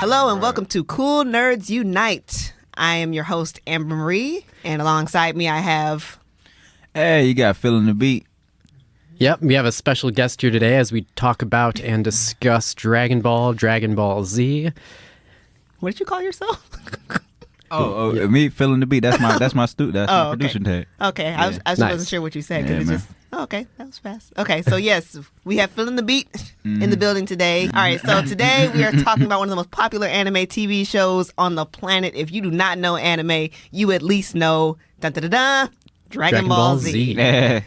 Hello and welcome to Cool Nerds Unite. I am your host, Amber Marie, and alongside me I have... Hey, you got Feeling the Beat. Yep, we have a special guest here today as we talk about and discuss Dragon Ball, Dragon Ball Z. What did you call yourself? Me Feeling the Beat. That's my producer tag. Okay, Yeah. I just wasn't sure what you said because okay, that was fast. Okay, so yes, we have Feeling the Beat in the building today. All right, so today we are talking about one of the most popular anime TV shows on the planet. If you do not know anime, you at least know Dragon Ball Z. Yeah.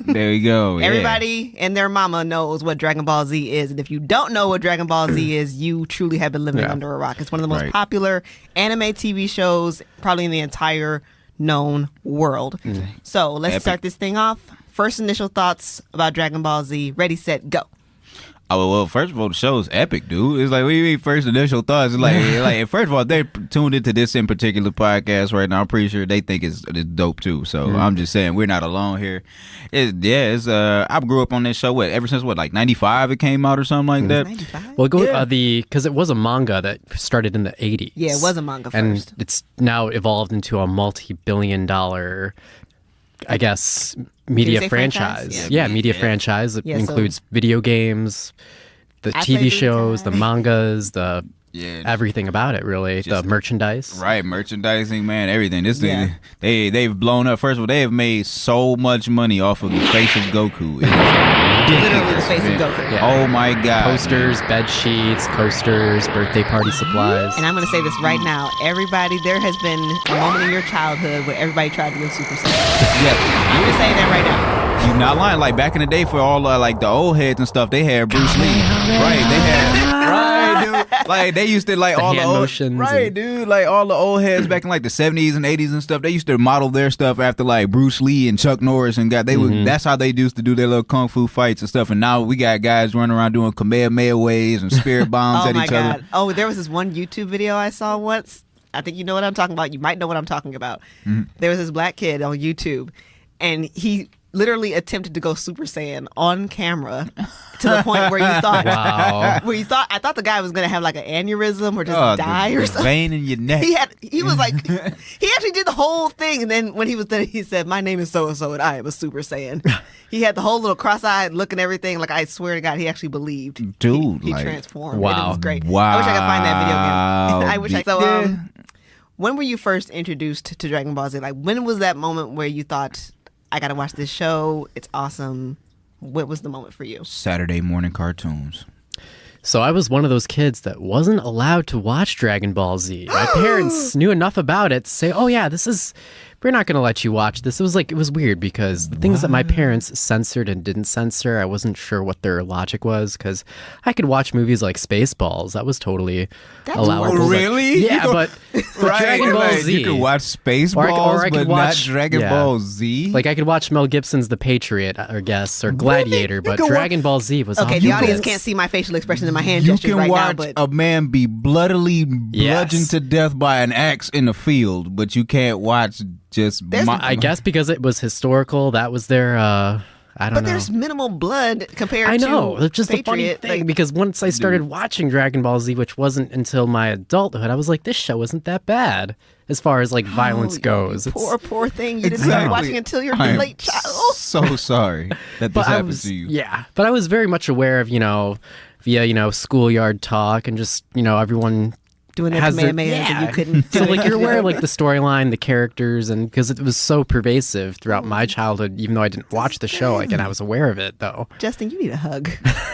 There we go. Yeah. Everybody and their mama knows what Dragon Ball Z is. And if you don't know what Dragon Ball Z is, you truly have been living under a rock. It's one of the most popular anime TV shows probably in the entire known world. So let's start this thing off. First initial thoughts about Dragon Ball Z. Ready, set, go. Oh, well, first of all, the show is epic, dude. It's like, what do you mean first initial thoughts? It's like, first of all, they tuned into this in particular podcast right now. I'm pretty sure they think it's dope, too. So I'm just saying, we're not alone here. I grew up on this show, ever since, like, 95 it came out or something like that? 95? Well, because it was a manga that started in the 80s. Yeah, it was a manga first. And it's now evolved into a multi-billion-dollar, I guess, media franchise. Media franchise that includes video games, the TV shows, the mangas, everything about it, really. The merchandise. Right, merchandising, man, everything. This thing, they've blown up. First of all, they have made so much money off of the face of Goku. Literally the face of Goku. Yeah. Oh my God. Posters, bed sheets, coasters, birthday party supplies. And I'm going to say this right now. Everybody, there has been a moment in your childhood where everybody tried to go Super Saiyan. Yeah. I'm just saying that right now. You're not lying. Like back in the day, for all like the old heads and stuff, they had Bruce Lee. Right, they had dude. Like they used to like the all the hand old motions dude. Like all the old heads back in like the 70s and 80s and stuff. They used to model their stuff after like Bruce Lee and Chuck Norris and that's how they used to do their little kung fu fights and stuff. And now we got guys running around doing Kamehameha waves and spirit bombs at each other. Oh, there was this one YouTube video I saw once. I think you know what I'm talking about. You might know what I'm talking about. There was this black kid on YouTube, and he literally attempted to go Super Saiyan on camera to the point where you thought, I thought the guy was gonna have like an aneurysm or just die or something. Vein in your neck. He was like, he actually did the whole thing, and then when he was done, he said, "My name is so and so, and I am a Super Saiyan." He had the whole little cross-eyed look and everything. Like I swear to God, he actually believed. Dude, he transformed. Wow, and it was great. Wow. I wish I could find that video again. I wish I. So, Yeah. when were you first introduced to Dragon Ball Z? Like, when was that moment where you thought, I gotta watch this show, it's awesome? What was the moment for you? Saturday morning cartoons. So I was one of those kids that wasn't allowed to watch Dragon Ball Z. My parents knew enough about it to say, "Oh yeah, we're not going to let you watch this." It was weird because the things that my parents censored and didn't censor, I wasn't sure what their logic was, because I could watch movies like Spaceballs. That was totally allowable. Oh, really? Yeah, but Dragon Ball like, Z. You could watch Spaceballs, but not Dragon Ball Z? Like I could watch Mel Gibson's The Patriot, or Gladiator, but Dragon Ball Z was okay, the audience can't see my facial expression in my hand gestures right now, but... You can watch a man be bloodily bludgeoned to death by an axe in the field, but you can't watch just... I guess because it was historical, that was their... I don't know. But there's minimal blood compared to I know. It's just Patriot. a funny thing, because once I started watching Dragon Ball Z, which wasn't until my adulthood, I was like, this show isn't that bad as far as like violence goes. Poor thing. You didn't start watching until your late child. So sorry that this happened to you. Yeah. But I was very much aware of, via, schoolyard talk and just, everyone... doing their Kamehamehas and you couldn't. So like you're aware of like the storyline, the characters, and because it was so pervasive throughout my childhood, even though I didn't watch the show, and I was aware of it though. Justin, you need a hug.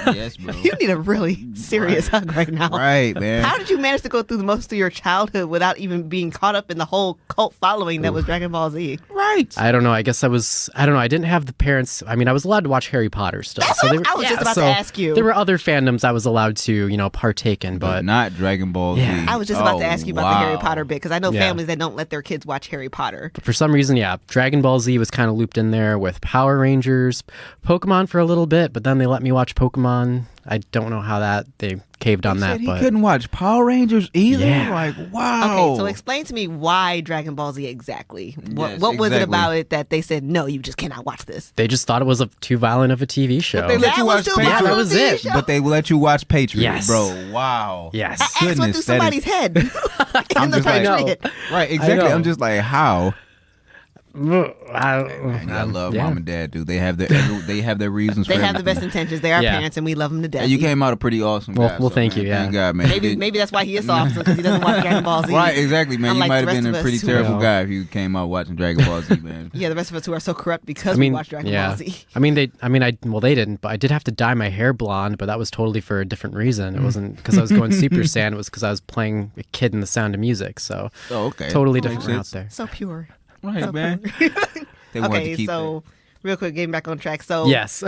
Yes, bro. You need a really serious hug right now. Right, man. How did you manage to go through most of your childhood without even being caught up in the whole cult following that was Dragon Ball Z? Right. I don't know. I guess I don't know. I didn't have the parents. I mean, I was allowed to watch Harry Potter still. That's what I was just about to ask you. There were other fandoms I was allowed to, partake in, but not Dragon Ball Z. I was just about to ask you about the Harry Potter bit, because I know families that don't let their kids watch Harry Potter. But for some reason, Dragon Ball Z was kind of looped in there with Power Rangers, Pokemon for a little bit, but then they let me watch Pokemon I don't know how that they caved on that, He but couldn't watch Power Rangers either. Yeah. Like, wow. Okay, so explain to me why Dragon Ball Z exactly. What Yes, was it exactly. about it that they said no, you just cannot watch this? they just thought it was too violent of a TV show. They let That you was watch too Patriot. violent that was of a TV it. show. But they let you watch Patriot, Yes. bro. Wow. Yes. That axe went through Goodness, that is- somebody's head. I'm in the just like, Patriot. Right, exactly. know. I'm just like, how? Man, I Man, love yeah. mom and dad, dude. They have their reasons. They for have the best everything. intentions. They are Yeah. parents, and we love them to death. And you came out a pretty awesome guy. Well, so, thank man, you, yeah. Thank God, man. Maybe that's why he is so awesome, because he doesn't watch Dragon Ball Z. Right, exactly, man. Unlike You might have the been rest a of pretty us who- terrible Yeah. guy if you came out watching Dragon Ball Z, man. Yeah, the rest of us who are so corrupt because I mean, we watch Dragon yeah. Ball Z. They didn't, but I did have to dye my hair blonde, but that was totally for a different reason. It wasn't because I was going Super Saiyan. It was because I was playing a kid in The Sound of Music. So Oh, okay. totally Makes different route sense. there. So pure. Right, So man. pure. They wanted to Okay, keep so real quick, getting back on track. So Yes.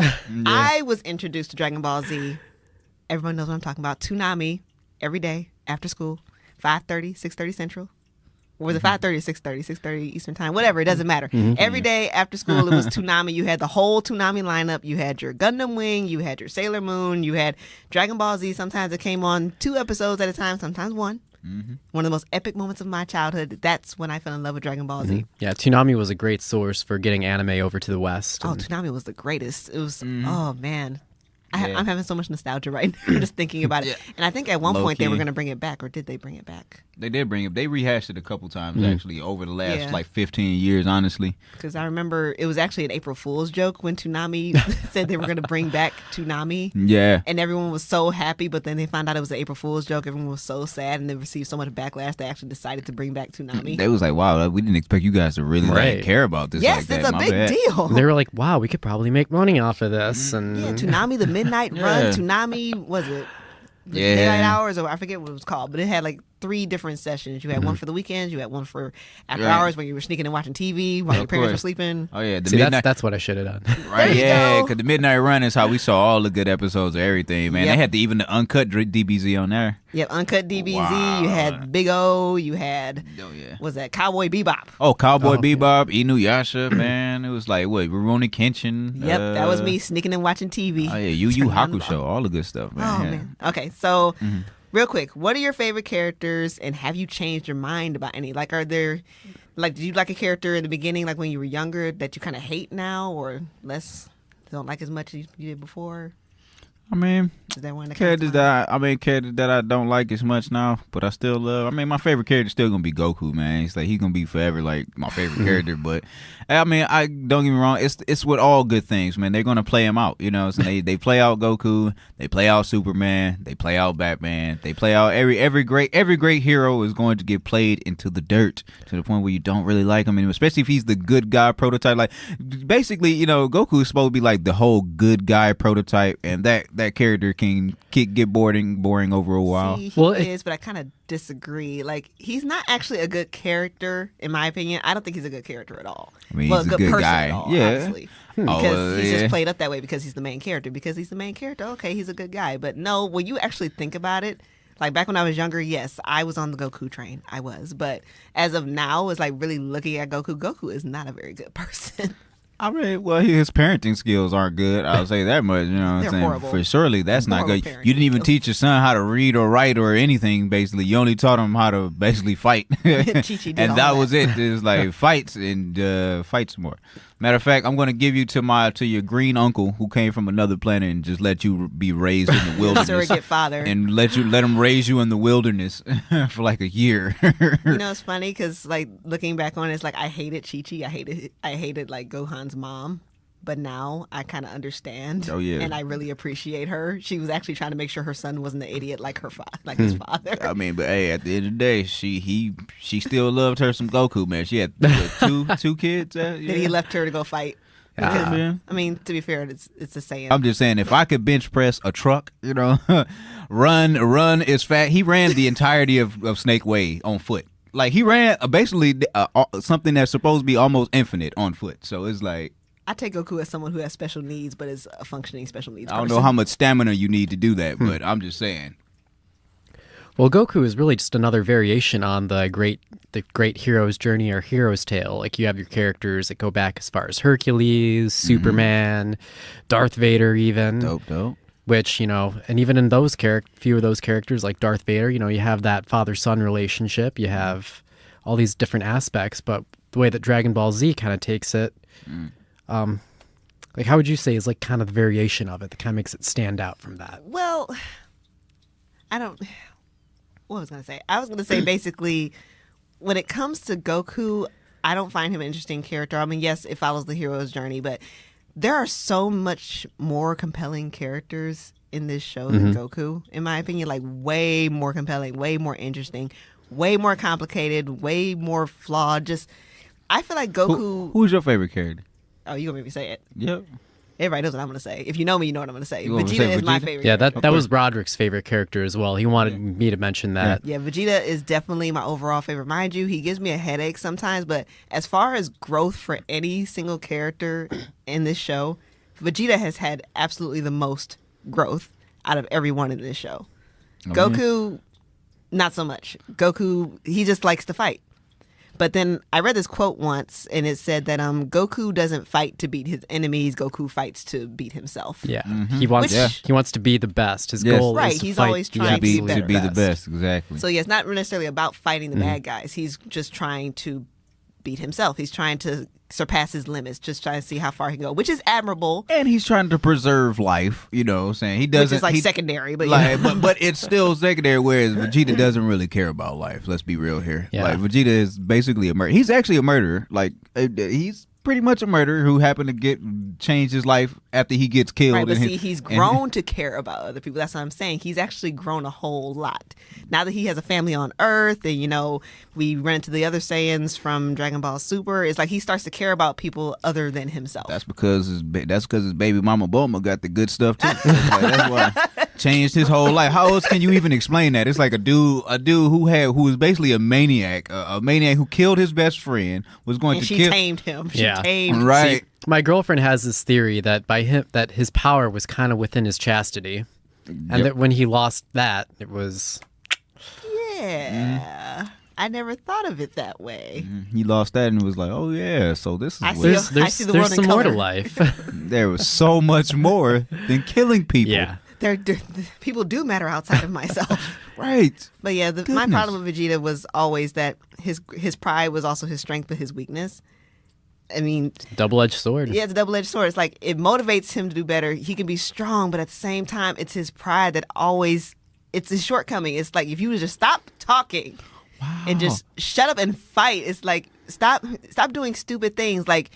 I was introduced to Dragon Ball Z. Everyone knows what I'm talking about. Toonami every day after school, 5:30, 6:30 Central. Or was it 5:30 or 6:30? 6:30 Eastern Time. Whatever, it doesn't matter. Every day after school, it was Toonami. You had the whole Toonami lineup. You had your Gundam Wing. You had your Sailor Moon. You had Dragon Ball Z. Sometimes it came on 2 episodes at a time. Sometimes 1. One of the most epic moments of my childhood. That's when I fell in love with Dragon Ball Z. Yeah, Toonami was a great source for getting anime over to the West. Oh, and- Toonami was the greatest. It was, oh man. Yeah. I'm having so much nostalgia right now just thinking about it. Yeah. And I think at one point they Low-key. were going to bring it back, or did they bring it back? They did bring it. They rehashed it a couple times actually over the last Yeah. like 15 years, honestly. Because I remember it was actually an April Fool's joke when Toonami said they were going to bring back Toonami. Yeah. And everyone was so happy, but then they found out it was an April Fool's joke. Everyone was so sad, and they received so much backlash they actually decided to bring back Toonami. They was like, wow, we didn't expect you guys to really Right. like, care about this. Yes, like that. it's a My big bad. deal. They were like, wow, we could probably make money off of this. And Yeah, Toonami, the Midnight Yeah. Run. Toonami, was it? The Yeah. Midnight Hours, or I forget what it was called, but it had like 3 different sessions. You had one for the weekends, you had one for after Right. hours when you were sneaking and watching TV while your Of parents were course. sleeping. Oh yeah, the See, midnight. that's what I should have done. Right, There you yeah, go. because the Midnight Run is how we saw all the good episodes of everything, man. Yep. They had even the uncut DBZ on there. Yep, Uncut DBZ, Wow. you had Big O, you had, Oh, yeah. was that Cowboy Bebop? Oh, Cowboy Oh, Bebop, Inuyasha, man. It was like, what, Rurouni Kenshin? Yep, that was me sneaking and watching TV. Oh, yeah, Yu Turning on the Hakusho, all the good stuff, man. Oh, yeah. man. Okay, so real quick, what are your favorite characters, and have you changed your mind about any? Like, are there, like, did you like a character in the beginning, like when you were younger, that you kind of hate now, or less, don't like as much as you did before? I mean, Is there one that characters comes to mind? characters that I don't like as much now, but I still love. I mean, my favorite character is still gonna be Goku, man. It's like he's gonna be forever like my favorite character. But I mean, I don't get me wrong. It's with all good things, man. They're gonna play him out, you know. So they play out Goku, they play out Superman, they play out Batman, they play out every great hero is going to get played into the dirt to the point where you don't really like him, and especially if he's the good guy prototype. Like basically, you know, Goku is supposed to be like the whole good guy prototype, and that character can get boring over a while. See, Well, he is, but I kind of disagree. Like, he's not actually a good character, in my opinion. I don't think he's a good character at all. I mean, well, he's a good person guy. at all, Yeah. obviously. Oh, Because well, he's yeah. just played up that way because he's the main character. Because he's the main character, okay, he's a good guy. But no, when you actually think about it, like back when I was younger, yes, I was on the Goku train. I was. But as of now, it's like really looking at Goku. Goku is not a very good person. I mean, well, his parenting skills aren't good. I'll say that much. You know what They're I'm saying? horrible. For surely that's not Horrible good. parenting You didn't even skills. teach your son how to read or write or anything. Basically, you only taught him how to basically fight, Chi-Chi did and all that that. was it. It was like fights and fights more. Matter of fact, I'm going to give you to your green uncle who came from another planet and just let you be raised in the wilderness. Surrogate father. And let him raise you in the wilderness for like a year. You know, it's funny because like looking back on it, it's like I hated Chi-Chi. I hated like Gohan's mom. But now I kind of understand. Oh, yeah. And I really appreciate her. She was actually trying to make sure her son wasn't an idiot like his father. I mean, but hey, at the end of the day, she still loved her some Goku, man. She had what, two kids. Then he left her to go fight. Yeah. Because, Yeah. I mean, to be fair, it's a saying. I'm just saying, if I could bench press a truck, you know, run as fast. He ran the entirety of Snake Way on foot. Like he ran basically something that's supposed to be almost infinite on foot. So it's like I take Goku as someone who has special needs, but is a functioning special needs I don't person. know how much stamina you need to do that, but I'm just saying. Well, Goku is really just another variation on the great hero's journey or hero's tale. Like you have your characters that go back as far as Hercules, Superman, Darth Vader, even. Dope. which, and even in those few of those characters like Darth Vader, you have that father-son relationship, you have all these different aspects, but the way that Dragon Ball Z kind of takes it, like how would you say is like kind of the variation of it that kind of makes it stand out from that? Well, what was I going to say? I was going to say basically when it comes to Goku, I don't find him an interesting character. I mean, yes, it follows the hero's journey, but there are so much more compelling characters in this show than Goku, in my opinion. Like, way more compelling, way more interesting, way more complicated, way more flawed. Just, I feel like Goku... Who's your favorite character? Oh, you gonna make me say it? Yep. Everybody knows what I'm gonna say. If you know me, you know what I'm gonna say. You want me Vegeta to say is my Vegeta? favorite Yeah, character. that was Roderick's favorite character as well. He wanted me to mention that. Yeah, Vegeta is definitely my overall favorite. Mind you, he gives me a headache sometimes, but as far as growth for any single character in this show, Vegeta has had absolutely the most growth out of everyone in this show. Goku, not so much. Goku, he just likes to fight. But then I read this quote once, and it said that Goku doesn't fight to beat his enemies. Goku fights to beat himself. Yeah, he wants to be the best. His goal right. is to He's fight always trying to be the the best. Exactly. So yeah, it's not necessarily about fighting the bad guys. He's just trying to beat himself. He's trying to surpass his limits, just trying to see how far he can go, which is admirable. And he's trying to preserve life, you know what I'm saying? He doesn't... Which is like secondary, but like, but it's still secondary, whereas Vegeta doesn't really care about life. Let's be real here. Yeah. Like, Vegeta is basically a murderer. He's actually a murderer. Like, he's pretty much a murderer who happened to change his life after he gets killed. Right, but see, he's grown to care about other people. That's what I'm saying. He's actually grown a whole lot. Now that he has a family on Earth, and, we run into the other Saiyans from Dragon Ball Super, it's like he starts to care about people other than himself. That's because his baby mama Bulma got the good stuff too. That's why changed his whole life. How else can you even explain that? It's like a dude who was basically a maniac who killed his best friend, was going and to she kill. tamed him. She Yeah. tamed him. Right. See, my girlfriend has this theory that that his power was kind of within his chastity, and that when he lost that, it was. Yeah. I never thought of it that way. He lost that and was like, oh yeah, so this is I what see. I see the world in some more to color. life. there was so much more than killing people. Yeah. People do matter outside of myself. Right. But yeah, my Goodness. problem with Vegeta was always that his pride was also his strength, but his weakness. I mean, Double-edged sword. yeah, it's a double-edged sword. It's like it motivates him to do better. He can be strong, but at the same time, it's his pride that always, it's his shortcoming. It's like if you would just stop talking and just shut up and fight. It's like stop doing stupid things like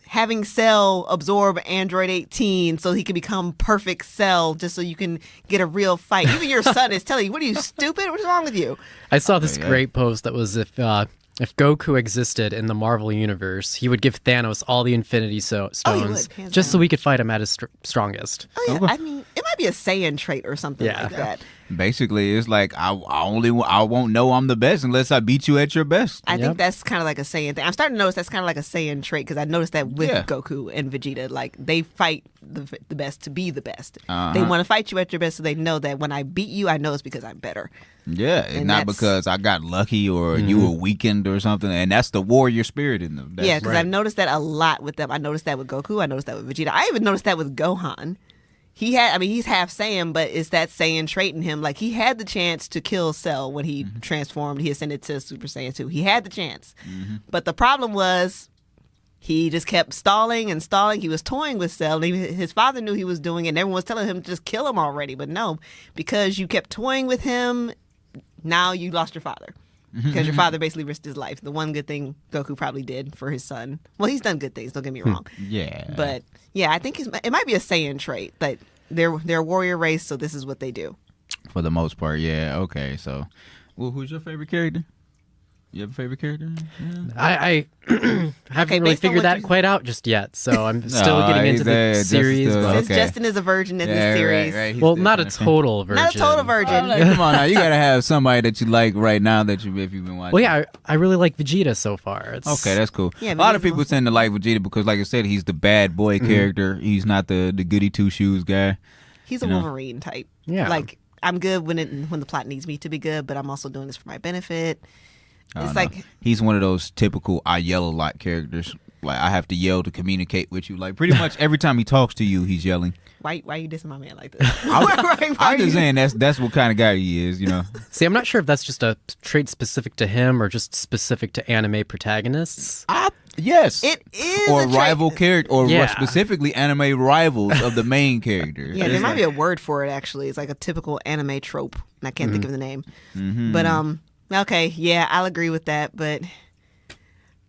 having Cell absorb Android 18 so he can become perfect Cell just so you can get a real fight. Even your son is telling you, what are you, stupid? What's wrong with you? I saw this great post that was if Goku existed in the Marvel universe, he would give Thanos all the Infinity Stones hands just so down. we could fight him at his strongest. Oh yeah, I mean, it might be a Saiyan trait or something Yeah. like that. Basically, it's like I won't know I'm the best unless I beat you at your best. I Yep. think that's kind of like a Saiyan thing. I'm starting to notice that's kind of like a Saiyan trait because I noticed that with Yeah. Goku and Vegeta. Like, they fight the best to be the best. Uh-huh. They want to fight you at your best so they know that when I beat you, I know it's because I'm better. Yeah, and And not that's- because I got lucky or you were weakened or something. And that's the warrior spirit in them. That's Yeah, because I've noticed that a lot with them. I noticed that with Goku. I noticed that with Vegeta. I even noticed that with Gohan. He's half Saiyan, but it's that Saiyan trait in him. Like, he had the chance to kill Cell when he transformed. He ascended to Super Saiyan 2. He had the chance. But the problem was he just kept stalling and stalling. He was toying with Cell. And his father knew he was doing it, and everyone was telling him to just kill him already. But no, because you kept toying with him, now you lost your father. Because your father basically risked his life. The one good thing Goku probably did for his son. Well, he's done good things, don't get me wrong. Yeah. But yeah, I think it might be a Saiyan trait that they're a warrior race, so this is what they do. For the most part, yeah. Okay, so, well, who's your favorite character? You have a favorite character? Yeah. I haven't really based on figured what that you- quite out just yet, so I'm still getting into the just series. still- but- Since Okay. Justin is a virgin in Yeah, this series. right. He's well, still not a kinda- total virgin. Not a total virgin. Like, come on now, you gotta have somebody that you like right now if you've been watching. Well, yeah, I really like Vegeta so far. It's, Okay, that's cool. Yeah, a lot of Vegeta's people awesome. tend to like Vegeta because, like I said, he's the bad boy character. He's not the goody two shoes guy. He's a You know? Wolverine type. Yeah. Like, I'm good when the plot needs me to be good, but I'm also doing this for my benefit. I don't It's know. like, He's one of those typical I yell a lot characters. Like I have to yell to communicate with you. Like pretty much every time he talks to you, he's yelling. Why you dissing my man like this? I'm just saying that's what kind of guy he is, you know. See, I'm not sure if that's just a trait specific to him or just specific to anime protagonists. Yes, It is or a trait. rival character, or Yeah. specifically anime rivals of the main character. Yeah, there might be a word for it actually. It's like a typical anime trope, and I can't think of the name. Mm-hmm. But okay, yeah, I'll agree with that. But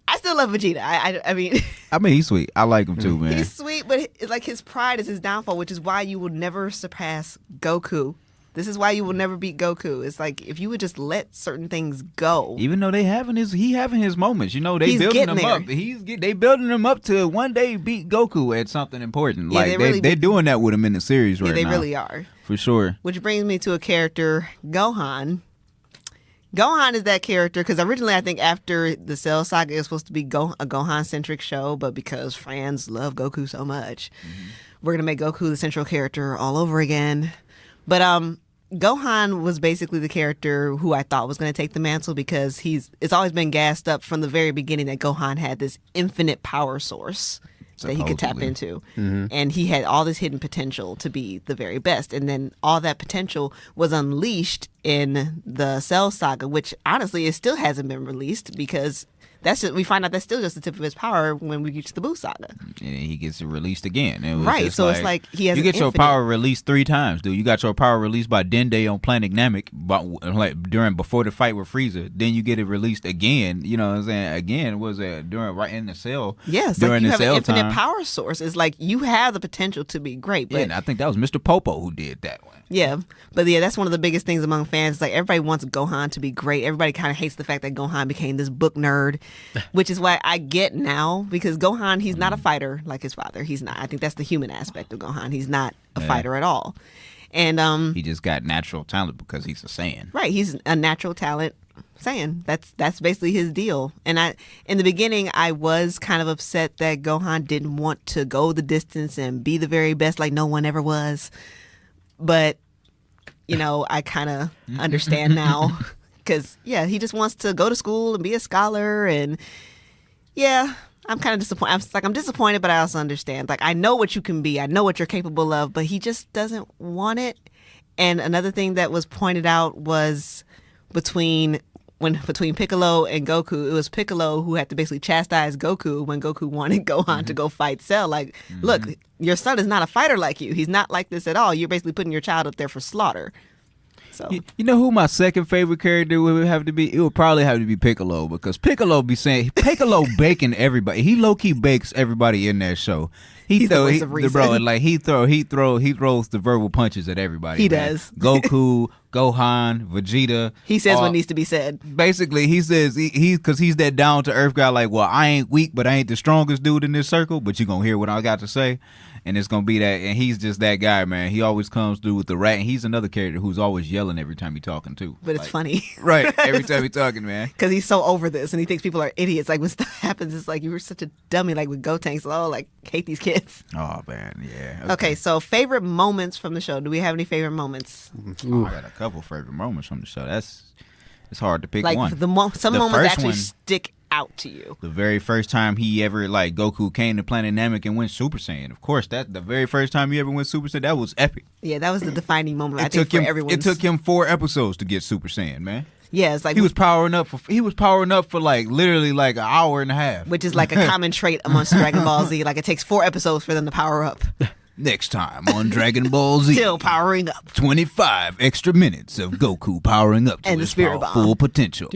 I still love Vegeta. I mean, I mean, he's sweet. I like him too, man. he's sweet, but it's like his pride is his downfall, which is why you will never surpass Goku. This is why you will never beat Goku. It's like if you would just let certain things go. Even though he having his moments, you know, they He's building getting him there. up. They building him up to one day beat Goku at something important. Yeah, Like they really they're do. doing that with him in the series right Yeah, they now. really are. For sure. Which brings me to a character, Gohan. Gohan is that character because originally I think after the Cell Saga it was supposed to be a Gohan-centric show, but because fans love Goku so much, we're going to make Goku the central character all over again. But Gohan was basically the character who I thought was going to take the mantle because it's always been gassed up from the very beginning that Gohan had this infinite power source that he could tap Supposedly. into. And he had all this hidden potential to be the very best. And then all that potential was unleashed in the Cell Saga, which honestly it still hasn't been released because we find out that's still just the tip of his power when we reach the Buu Saga. And he gets it released again. It was Right, just so it's like he has you an get your infinite- power released 3 times, dude. You got your power released by Dende on Planet Namek, before the fight with Frieza. Then you get it released again. You know what I'm saying? Again, was it right in the cell? Yes, during like you the have an cell infinite time. power source. It's like you have the potential to be great. But Yeah, and I think that was Mr. Popo who did that one. yeah, but yeah, that's one of the biggest things among fans. Like everybody wants Gohan to be great. Everybody kind of hates the fact that Gohan became this book nerd, which is why I get now because Gohan, he's not a fighter like his father. He's not. I think that's the human aspect of Gohan. He's not a fighter at all. And He just got natural talent because he's a Saiyan. right, he's a natural talent. Saying that's basically his deal. And in the beginning I was kind of upset that Gohan didn't want to go the distance and be the very best like no one ever was. But you know, I kind of understand now because yeah, he just wants to go to school and be a scholar. And yeah, I'm kind of disappointed. I'm disappointed, but I also understand. Like I know what you can be, I know what you're capable of, but he just doesn't want it. And another thing that was pointed out was between Piccolo and Goku, it was Piccolo who had to basically chastise Goku when Goku wanted Gohan to go fight Cell. Like, look, your son is not a fighter like you. He's not like this at all. You're basically putting your child up there for slaughter. So You know who my second favorite character would have to be? It would probably have to be Piccolo because Piccolo baking everybody. He low key bakes everybody in that show. He's the voice of reason. Bro, like he throws the verbal punches at everybody. He man. does. Goku, Gohan, Vegeta. he says what needs to be said. Basically, he says because he's that down to earth guy. Like, well, I ain't weak, but I ain't the strongest dude in this circle. But you gonna hear what I got to say, and it's gonna be that. And he's just that guy, man. He always comes through with the rat. And he's another character who's always yelling every time he's talking too. But it's funny. Right, every time he's talking, man. Because he's so over this and he thinks people are idiots. Like when stuff happens, it's like you were such a dummy, like with Gotenks. Oh, like hate these kids. Oh man, yeah. Okay, so favorite moments from the show. Do we have any favorite moments? Oh, I got a couple favorite moments from the show. It's hard to pick Like one. some The moments first actually one- stick out to you. The very first time he ever Goku came to Planet Namek and went Super Saiyan. Of course, the very first time he ever went Super Saiyan, that was epic. Yeah, that was the defining moment. I think for everyone. It took him 4 episodes to get Super Saiyan, man. Yeah, it's like He was powering up for like literally like an hour and a half. which is like a common trait amongst Dragon Ball Z. Like it takes 4 episodes for them to power up. Next time on Dragon Ball Z, Still powering up. 25 extra minutes of Goku powering up to And the his Spirit Bomb. full potential.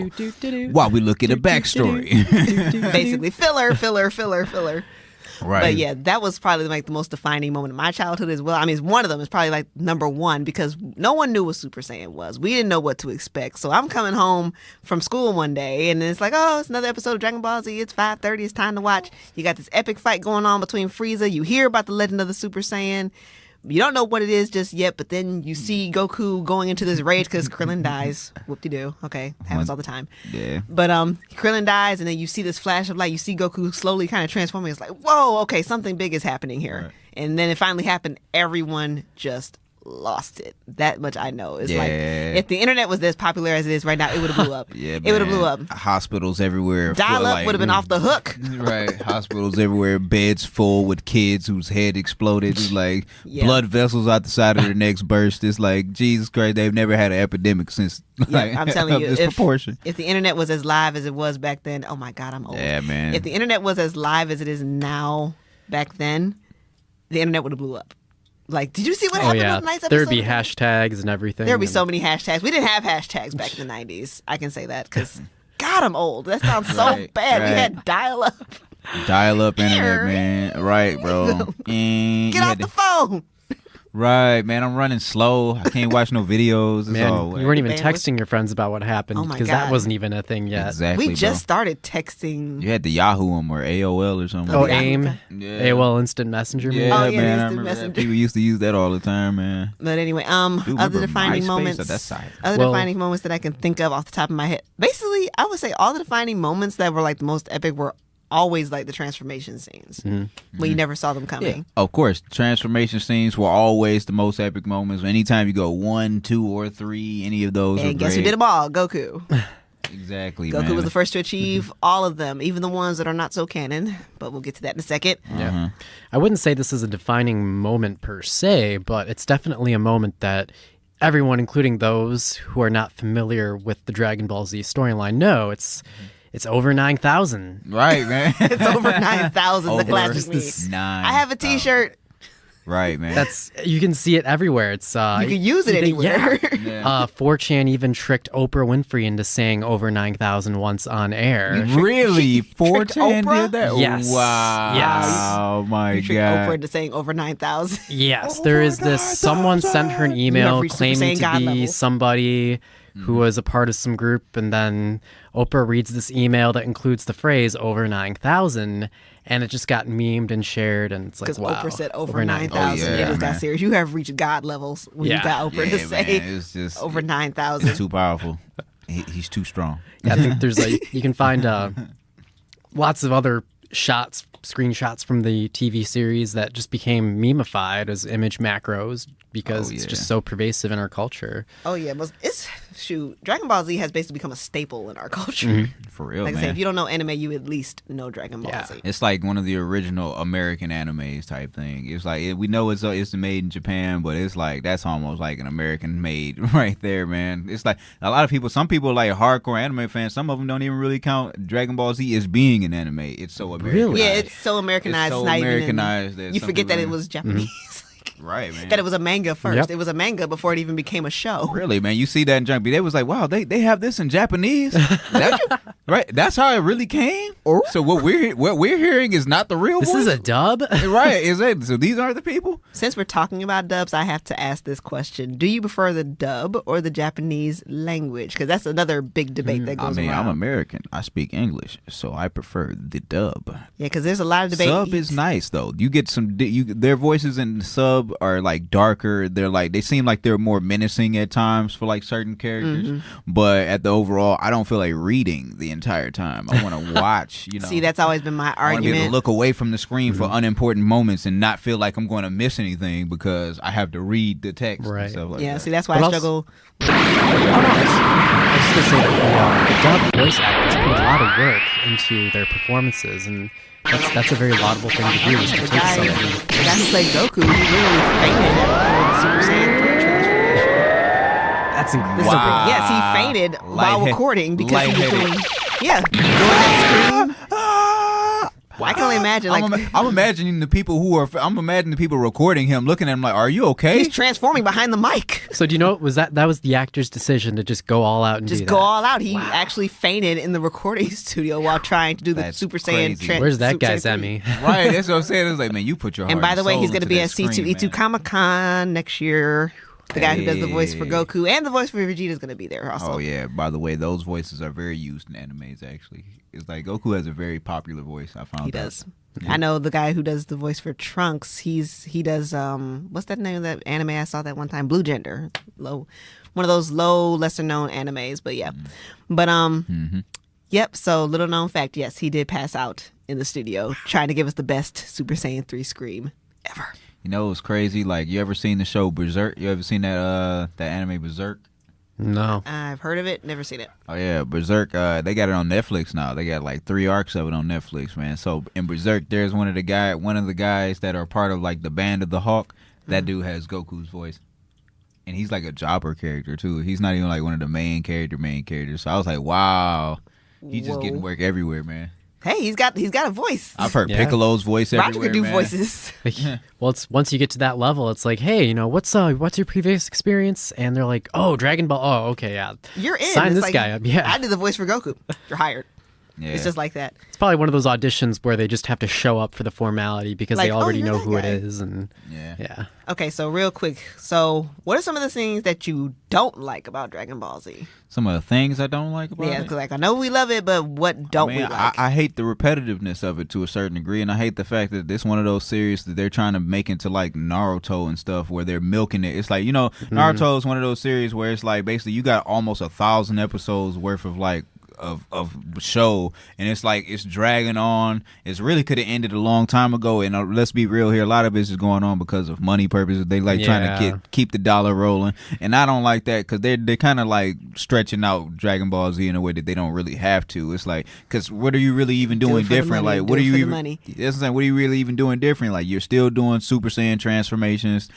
While we look at a backstory. Basically, filler. Right. But yeah, that was probably like the most defining moment of my childhood as well. I mean, it's one of them. It's probably like number one because no one knew what Super Saiyan was. We didn't know what to expect. So I'm coming home from school one day and it's like, oh, it's another episode of Dragon Ball Z. It's 5:30. It's time to watch. You got this epic fight going on between Frieza. You hear about the legend of the Super Saiyan. You don't know what it is just yet, but then you see Goku going into this rage because Krillin dies. Whoop-de-doo. Okay, happens all the time. Yeah. But Krillin dies, and then you see this flash of light. You see Goku slowly kind of transforming. It's like, whoa, okay, something big is happening here. Right. And then it finally happened. Everyone just lost it. That much I know. It's Yeah. like if the internet was as popular as it is right now, it would have blew up. Yeah, it would have blew up. Hospitals everywhere. Dial up would have been off the hook. Right. Hospitals everywhere. Beds full with kids whose head exploded. It's like blood vessels out the side of their necks burst. It's like, Jesus Christ, they've never had an epidemic since. Like, I'm telling you, this proportion. If the internet was as live as it was back then, oh my God, I'm old. Yeah, man. If the internet was as live as it is now back then, the internet would have blew up. Like, did you see what happened on tonight's episode? There'd be hashtags and everything. There'd be so many hashtags. We didn't have hashtags back in the 90s. I can say that because, God, I'm old. That sounds so bad. We had dial-up. Dial-up internet, man. Right, bro. Get off the phone. Right, man. I'm running slow. I can't watch no videos. It's Man, all you weren't even Bandwidth. texting your friends about what happened Oh my because that God. wasn't even a thing yet. Exactly, We just bro. started texting. You had to Yahoo them or AOL or something. Oh, Yeah. AIM, Yeah. AOL Instant Messenger. maybe? Yeah, Oh, yeah, man. I Instant remember that. Messenger. People used to use that all the time, man. But anyway, Dude, other remember defining MySpace? moments. That side. Other Well- defining moments that I can think of off the top of my head. Basically, I would say all the defining moments that were like the most epic were always like the transformation scenes when you never saw them coming. Of course, transformation scenes were always the most epic moments. Anytime you go 1, 2, or 3, any of those were And guess who great. did them all? Goku. Exactly, Goku man. was the first to achieve all of them, even the ones that are not so canon. But we'll get to that in a second. Yeah. I wouldn't say this is a defining moment per se, but it's definitely a moment that everyone, including those who are not familiar with the Dragon Ball Z storyline, know. It's over 9,000. Right, man. It's over 9,000, the Over classic meme. 9. I have a T-shirt. Right, man. You can see it everywhere. It's You can use it anywhere. Yeah. 4chan even tricked Oprah Winfrey into saying over 9,000 once on air. Really? 4chan Oprah? did that? Yes. Wow. Yes. Oh, my You tricked God. Oprah into saying over 9,000. Yes, there is this. Someone sent her an email reached Super claiming Saiyan to God be levels. somebody who was a part of some group, and then Oprah reads this email that includes the phrase over 9,000, and it just got memed and shared, and it's like, Because wow. Oprah said over 9,000. Oh, yeah, It just got man. serious. You have reached God levels when Yeah. you got Oprah to Yeah, say man, it's just over He's 9,000. too powerful. He's too strong. I think there's you can find lots of other screenshots from the TV series that just became memeified as image macros because it's just so pervasive in our culture. Oh, yeah. But Dragon Ball Z has basically become a staple in our culture. Mm-hmm. For real, Like I man. say, if you don't know anime, you at least know Dragon Ball Z. It's like one of the original American animes type thing. It's like we know it's made in Japan, but it's like that's almost like an American made right there, man. It's like a lot of people. Some people like hardcore anime fans. Some of them don't even really count Dragon Ball Z as being an anime. It's so Americanized. Really? Yeah, it's so Americanized. It's so not even in- Americanized that you some forget that people- it was Japanese. Right, man. That it was a manga first. Yep. It was a manga before it even became a show. Really, man. You see that in Junkie. They was like, wow, they have this in Japanese. Right? That's how it really came. So what we're hearing is not the real This voice? is a dub? Right? Is it? So these aren't the people? Since we're talking about dubs, I have to ask this question. Do you prefer the dub or the Japanese language? Because that's another big debate that I goes mean, around. I'm American. I speak English, so I prefer the dub. Yeah, because there's a lot of debate. Sub is nice though. You get some. Their voices in the sub are like darker. They seem like they're more menacing at times for like certain characters. But at the overall, I don't feel like reading the entire time. I want to watch. You know. See, that's always been my I want to be able to argument. look away from the screen for unimportant moments and not feel like I'm going to miss anything because I have to read the text Right. and stuff like Yeah, that. see, that's why But I also- struggle. I was just going to say that the dub voice actors put a lot of work into their performances, and that's a very laudable thing to do, is to The take guy, something. the guy who played Goku, he literally fainted during the Super Saiyan 3 transformation. That's incredible. Wow. Yes, he fainted while Lighthead- recording because he was lightheaded. doing that scream. I can only imagine, like, I'm imagining the people I'm imagining the people recording him looking at him like, "Are you okay?" he's transforming behind the mic. So do you know that was the actor's decision to just go all out and Just do go that? all out. He actually fainted in the recording studio while trying to do the That's Super Saiyan. crazy. Where's that Super guy's Saiyan 3. Emmy? Right, that's what I'm saying. It's like, man, you put your heart And by the way, soul he's going to into be that at screen, C2E2 man. Comic Con next year. The guy who does the voice for Hey. Goku and the voice for Vegeta is going to be there also. Oh yeah. By the way, those voices are very used in animes. Actually, it's like Goku has a very popular voice. I found He out. does. I know the guy who does the voice for Trunks. He does what's that name of that anime I saw that one time? Blue Gender. One of those lesser known animes. But yeah, but yep. So little known fact. Yes, he did pass out in the studio trying to give us the best Super Saiyan 3 scream ever. You know, it was crazy. Like, you ever seen the show Berserk? You ever seen that anime Berserk? No. I've heard of it, never seen it. Oh yeah, Berserk. They got it on Netflix now. They got like 3 arcs of it on Netflix, man. So in Berserk, there's one of the guys that are part of like the Band of the Hawk. That dude has Goku's voice, and he's like a jobber character too. He's not even like one of the main characters. So I was like, wow, he's just getting work everywhere, man. Hey, he's got a voice. I've heard Piccolo's voice Roger everywhere, could do man. voices. Well, it's once you get to that level, it's like, hey, you know, what's your previous experience? And they're like, oh, Dragon Ball. Oh, okay, yeah. You're in. Sign It's this like, guy up. Yeah. I did the voice for Goku. You're hired. Yeah. It's just like that. It's probably one of those auditions where they just have to show up for the formality because Like, they oh, already you're know that who guy. it is. And Yeah. Okay, so real quick. So, what are some of the things that you don't like about Dragon Ball Z? Some of the things I don't like about Yeah, it. because like I know we love it, but what don't we like? I hate the repetitiveness of it to a certain degree, and I hate the fact that it's one of those series that they're trying to make into like Naruto and stuff, where they're milking it. It's like, you know, Naruto is one of those series where it's like basically you got almost 1,000 episodes worth of like of show, and it's like it's dragging on. It's really could have ended a long time ago, and let's be real here, a lot of it's just going on because of money purposes. They like trying to keep the dollar rolling, and I don't like that because they're kind of like stretching out Dragon Ball Z in a way that they don't really have to. It's like, because what are you really even doing different? Like, what are you even? That's what I'm saying. What are you really even doing different? Like, you're still doing Super Saiyan transformations.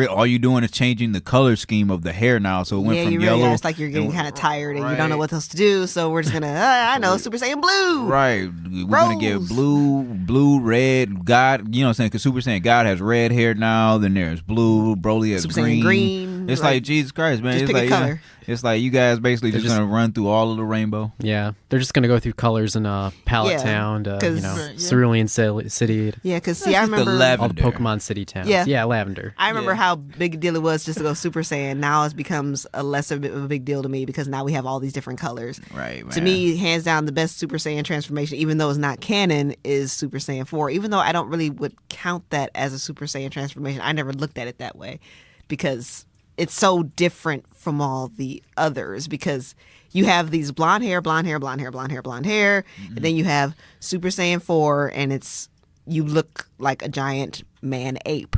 All you doing is changing the color scheme of the hair now, so it went from you yellow. Really it's like you're getting kind of tired and you don't know what else to do, so we're just gonna I know Super Saiyan Blue. Right, we're gonna get blue, red. God, you know what I'm saying? Because Super Saiyan God has red hair now. Then there's blue. Broly has Super Saiyan green. It's like Jesus Christ, man. Just It's pick like a color. It's like you guys basically just gonna run through all of the rainbow. Yeah, they're just gonna go through colors in Palette Town, Cerulean City. Yeah, because see, I remember all the Pokemon City towns. Yeah, Lavender. I remember how big a deal it was just to go Super Saiyan. Now it becomes a lesser bit of a big deal to me because now we have all these different colors. Right, man. To me, hands down, the best Super Saiyan transformation, even though it's not canon, is Super Saiyan 4. Even though I don't really would count that as a Super Saiyan transformation, I never looked at it that way because it's so different from all the others, because you have these blonde hair, and then you have Super Saiyan 4, and you look like a giant man ape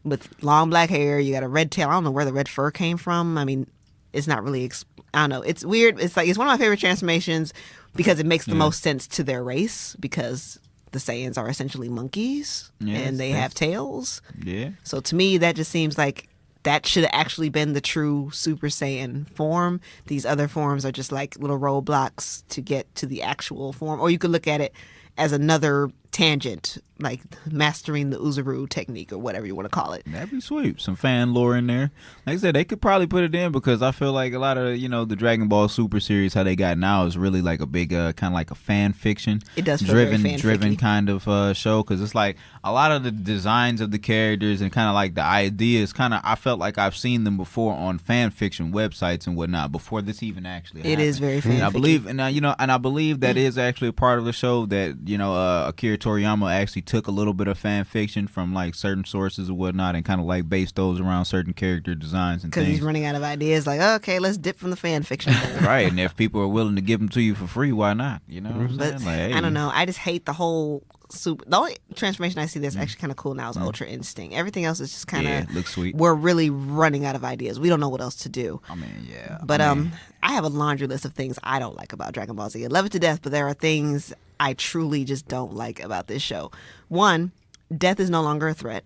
with long black hair. You got a red tail. I don't know where the red fur came from. I mean, it's not really. I don't know. It's weird. It's one of my favorite transformations because it makes the most sense to their race, because the Saiyans are essentially monkeys and they have tails. Yeah. So to me, that just seems like that should have actually been the true Super Saiyan form. These other forms are just like little roadblocks to get to the actual form. Or you could look at it as another tangent, like mastering the Uzuru technique or whatever you want to call it. That'd be sweet. Some fan lore in there. Like I said, they could probably put it in, because I feel like a lot of, the Dragon Ball Super series, how they got now, is really like a big kind of like a fan fiction. It does feel very driven kind of show, because it's like a lot of the designs of the characters and kind of like the ideas, I felt like I've seen them before on fan fiction websites and whatnot before this even actually happened. It is very fan fiction. I believe that is actually a part of the show that Akira Toriyama actually took a little bit of fan fiction from like certain sources and whatnot, and kind of like based those around certain character designs and things. Because he's running out of ideas, like, okay, let's dip from the fan fiction. Right, and if people are willing to give them to you for free, why not? You know what I'm saying? Like, hey. I don't know. I just hate the whole the only transformation I see that's actually kind of cool now is Ultra Instinct. Everything else is just kind of looks sweet. We're really running out of ideas. We don't know what else to do. I mean, yeah. But I have a laundry list of things I don't like about Dragon Ball Z. I love it to death, but there are things I truly just don't like about this show. One, death is no longer a threat.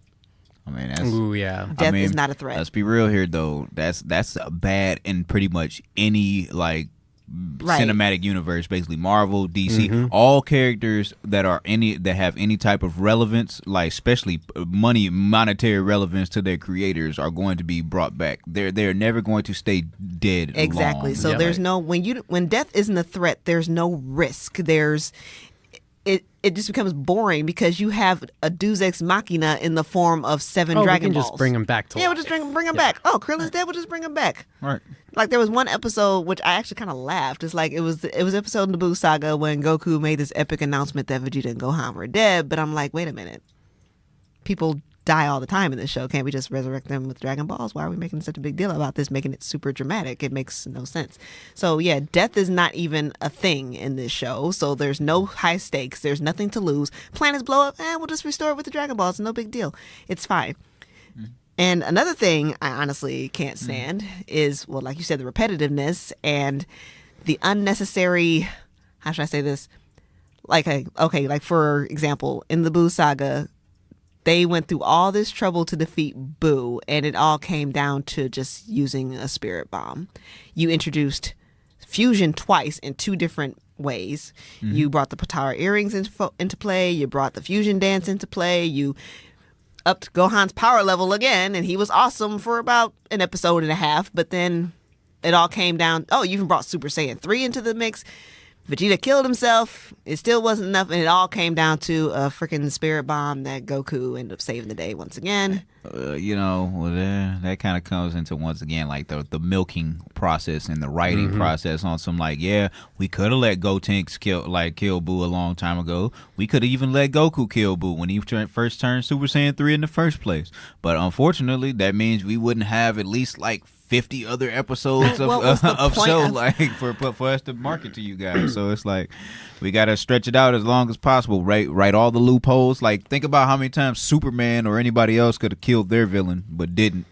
I mean, death is not a threat. Let's be real here, though. That's bad in pretty much any cinematic universe, basically Marvel, DC, all characters that have any type of relevance, like especially monetary relevance to their creators, are going to be brought back. They're never going to stay dead. Exactly. Long. So there's no when death isn't a threat, there's no risk. It just becomes boring because you have a Deus Ex Machina in the form of 7 Dragon Balls. Just bring them back to life. We'll just bring them back. Oh, Krillin's dead. We'll just bring him back. Right. Like there was one episode which I actually kind of laughed. It's like it was episode in the Buu Saga when Goku made this epic announcement that Vegeta and Gohan were dead. But I'm like, wait a minute. People die all the time in this show. Can't we just resurrect them with Dragon Balls? Why are we making such a big deal about this, making it super dramatic? It makes no sense. So yeah, death is not even a thing in this show. So there's no high stakes. There's nothing to lose. Planets blow up, we'll just restore it with the Dragon Balls. No big deal. It's fine. And another thing I honestly can't stand is, well, like you said, the repetitiveness and the unnecessary, how should I say this? Like, like for example, in the Boo saga, they went through all this trouble to defeat Boo, and it all came down to just using a spirit bomb. You introduced fusion twice in 2 different ways. You brought the Potara earrings into play. You brought the fusion dance into play. You upped Gohan's power level again, and he was awesome for about an episode and a half, but then it all came down, you even brought Super Saiyan 3 into the mix. Vegeta killed himself. It still wasn't enough, and it all came down to a freaking spirit bomb that Goku ended up saving the day once again. That kind of comes into, once again, like the milking process and the writing process on some, like, we could have let Gotenks kill Boo a long time ago. We could have even let Goku kill Boo when he first turned Super Saiyan 3 in the first place. But unfortunately, that means we wouldn't have at least like 50 other episodes of show like for us to market to you guys. So it's like we gotta stretch it out as long as possible. Write all the loopholes. Like, think about how many times Superman or anybody else could have killed their villain but didn't.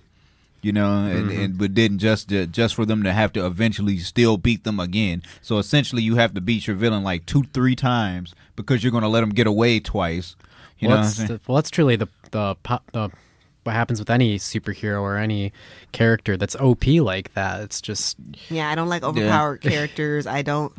But didn't, just for them to have to eventually still beat them again. So essentially, you have to beat your villain like 2-3 times because you're gonna let them get away twice. That's truly the what happens with any superhero or any character that's OP like that. It's just, I don't like overpowered characters. I don't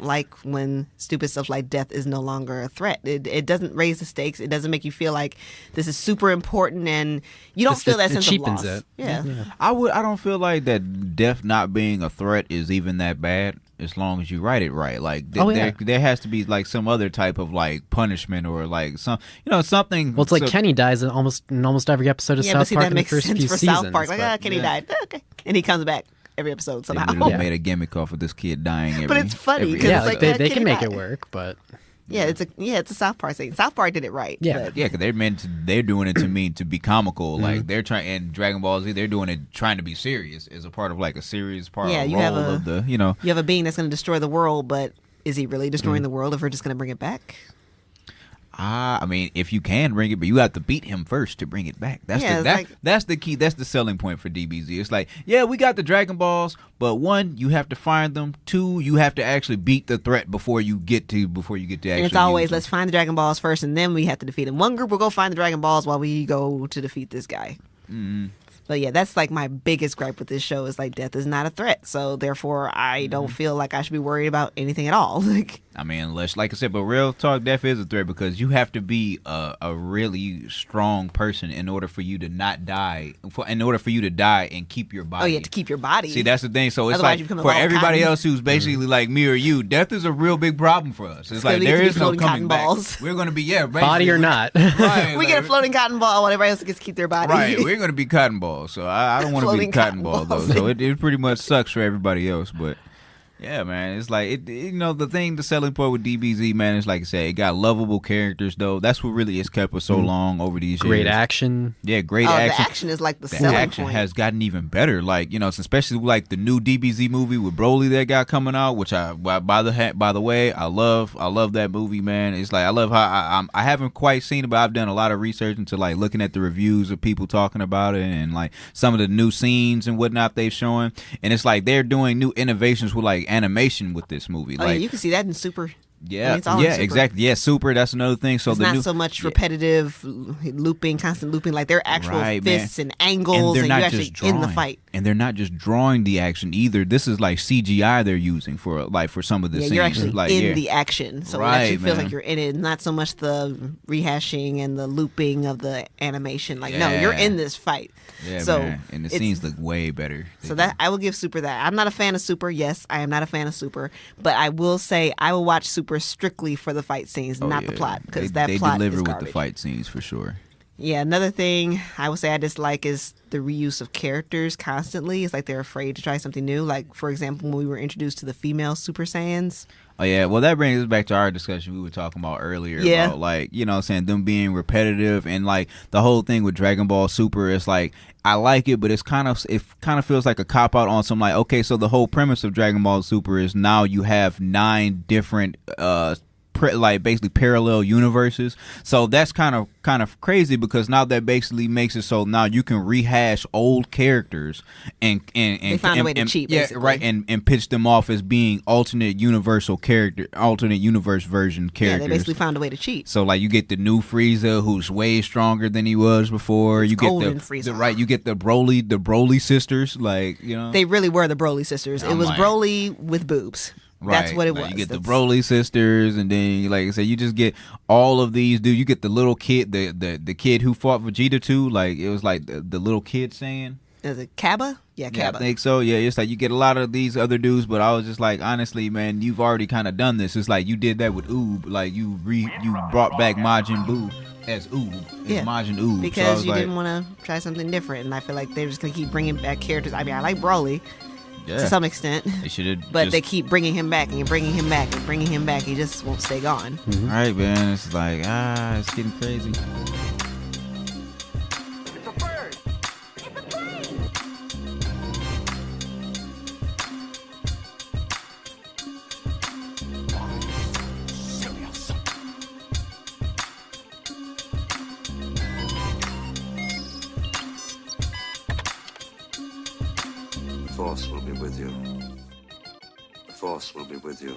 like when stupid stuff like death is no longer a threat. It doesn't raise the stakes. It doesn't make you feel like this is super important, and you don't feel that sense of loss. It. Yeah. I don't feel like that death not being a threat is even that bad, as long as you write it right. Like, there has to be like some other type of like punishment or like something. Well, it's like Kenny dies in almost every episode of South Park in the first few seasons. South Park, like, Kenny died, okay, and he comes back every episode somehow. They literally made a gimmick off of this kid dying. But it's funny because they can make it work, but. It's a South Park thing. South Park did it right. Yeah, because they're doing it to be comical. Like, they're trying, and Dragon Ball Z, they're doing it trying to be serious as a part of like a serious part of the you have a being that's going to destroy the world, but is he really destroying the world if we're just going to bring it back? I mean, if you can bring it, but you have to beat him first to bring it back. That's the key. That's the selling point for DBZ. It's like, we got the Dragon Balls, but 1, you have to find them. 2, you have to actually beat the threat before you get to actually. And it's always, let's find the Dragon Balls first, and then we have to defeat him. One group will go find the Dragon Balls while we go to defeat this guy. Mm-hmm. But that's like my biggest gripe with this show is like death is not a threat. So therefore, I don't feel like I should be worried about anything at all. I mean, unless, like I said, but real talk, death is a threat because you have to be a really strong person in order for you to not die. In order for you to die and keep your body. Oh, you have to keep your body. See, that's the thing. So it's Otherwise, like for everybody else who's basically like me or you, death is a real big problem for us. It's like there is no coming back. We're going to be body or not. Right, we get a floating cotton ball while everybody else gets to keep their body. Right, we're going to be cotton balls. So I don't want to be the cotton ball though. So it pretty much sucks for everybody else, but. Yeah, man, it's like the selling point with DBZ, man, is like I said, it got lovable characters though. That's what really has kept us so long over these years. Great action. Yeah, great action. The action is like the selling action point. has gotten even better. Like, especially like the new DBZ movie with Broly that got coming out, which by the way, I love that movie, man. It's like I love how I haven't quite seen it, but I've done a lot of research into like looking at the reviews of people talking about it and like some of the new scenes and whatnot they've shown, and it's like they're doing new innovations with like animation with this movie. You can see that in Super. Yeah, it's all in Super. Exactly. Yeah, Super. That's another thing. So it's not so much repetitive constant looping. Like they're actual fists and angles, and you're actually in the fight. And they're not just drawing the action either. This is like CGI they're using for some of the scenes. You're actually like, in the action, so it actually feels like you're in it. Not so much the rehashing and the looping of the animation. Like no, you're in this fight. Yeah, so man. And the scenes look way better. So that I will give Super that. I'm not a fan of Super. Yes, I am not a fan of Super, but I will say I will watch Super strictly for the fight scenes, not the plot, because that plot they deliver is with garbage. the fight scenes for sure. Yeah, another thing I would say I dislike is the reuse of characters constantly. It's like they're afraid to try something new. Like, for example, when we were introduced to the female Super Saiyans. Oh yeah, well that brings us back to our discussion we were talking about earlier about like, you know what I'm saying, them being repetitive and like the whole thing with Dragon Ball Super is like I like it, but it kind of feels like a cop out on some like, okay, so the whole premise of Dragon Ball Super is now you have 9 different like basically parallel universes, so that's kind of crazy because now that basically makes it so now you can rehash old characters and they found a way to cheat, yeah, basically. right, and pitch them off as being alternate universe version characters. Yeah, they basically found a way to cheat. So like you get the new Frieza who's way stronger than he was before. You get golden Frieza. You get the Broly sisters, like, you know. They really were the Broly sisters. It was like, Broly with boobs. Right. That's what it was. You get the Broly sisters, and then, like I said, you just get all of these. Dude, you get the little kid, the kid who fought Vegeta too. Like it was like the little kid saying. Is it Kaba? Yeah, Kaba. Yeah, I think so. Yeah, it's like you get a lot of these other dudes, but I was just like, honestly, man, you've already kind of done this. It's like you did that with Oob. Like you brought back Majin Buu as Oob, as Majin Oob. Because so you didn't want to try something different, and I feel like they're just gonna keep bringing back characters. I mean, I like Broly. Yeah. To some extent, they should have, but they keep bringing him back and bringing him back and bringing him back. He just won't stay gone. Mm-hmm. All right, man. It's like it's getting crazy. It's a bird. It's a bird. The Force will be with you. The Force will be with you.